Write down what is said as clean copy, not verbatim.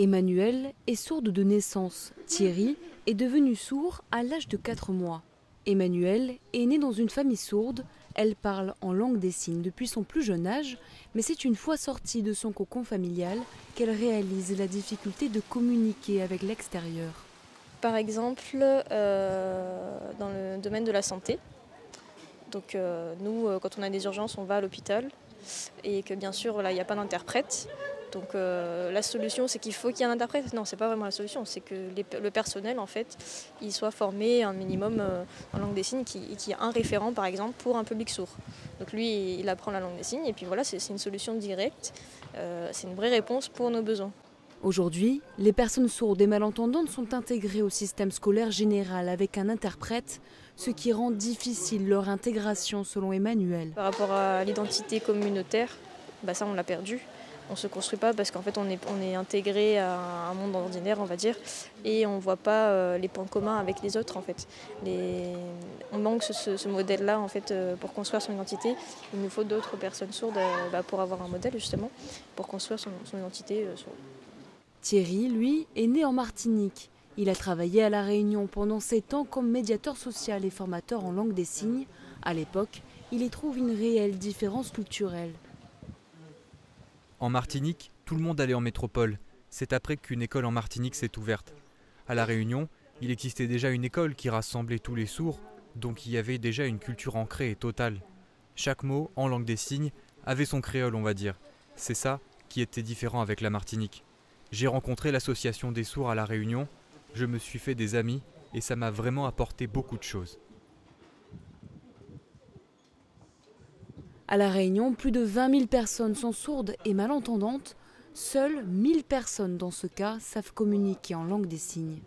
Emmanuel est sourde de naissance. Thierry est devenu sourd à l'âge de 4 mois. Emmanuel est né dans une famille sourde. Elle parle en langue des signes depuis son plus jeune âge, mais c'est une fois sortie de son cocon familial qu'elle réalise la difficulté de communiquer avec l'extérieur. Par exemple, dans le domaine de la santé. Donc nous, quand on a des urgences, on va à l'hôpital et que bien sûr, il n'y a pas d'interprète. Donc la solution, c'est qu'il faut qu'il y ait un interprète. Non, c'est pas vraiment la solution. C'est que le personnel, en fait, il soit formé un minimum en langue des signes, qu'il y ait un référent, par exemple, pour un public sourd. Donc lui, il apprend la langue des signes et puis voilà, c'est une solution directe. C'est une vraie réponse pour nos besoins. Aujourd'hui, les personnes sourdes et malentendantes sont intégrées au système scolaire général avec un interprète, ce qui rend difficile leur intégration selon Emmanuel. Par rapport à l'identité communautaire, ça on l'a perdu. On ne se construit pas parce qu'en fait on est intégré à un monde ordinaire, on va dire, et on ne voit pas les points communs avec les autres en fait. On manque ce modèle-là en fait pour construire son identité. Il nous faut d'autres personnes sourdes pour avoir un modèle justement, pour construire son identité sourde. Thierry, lui, est né en Martinique. Il a travaillé à La Réunion pendant 7 ans comme médiateur social et formateur en langue des signes. À l'époque, il y trouve une réelle différence culturelle. En Martinique, tout le monde allait en métropole. C'est après qu'une école en Martinique s'est ouverte. À La Réunion, il existait déjà une école qui rassemblait tous les sourds, donc il y avait déjà une culture ancrée et totale. Chaque mot, en langue des signes, avait son créole, on va dire. C'est ça qui était différent avec la Martinique. J'ai rencontré l'association des sourds à La Réunion, je me suis fait des amis et ça m'a vraiment apporté beaucoup de choses. À La Réunion, plus de 20 000 personnes sont sourdes et malentendantes. Seules 1 000 personnes dans ce cas savent communiquer en langue des signes.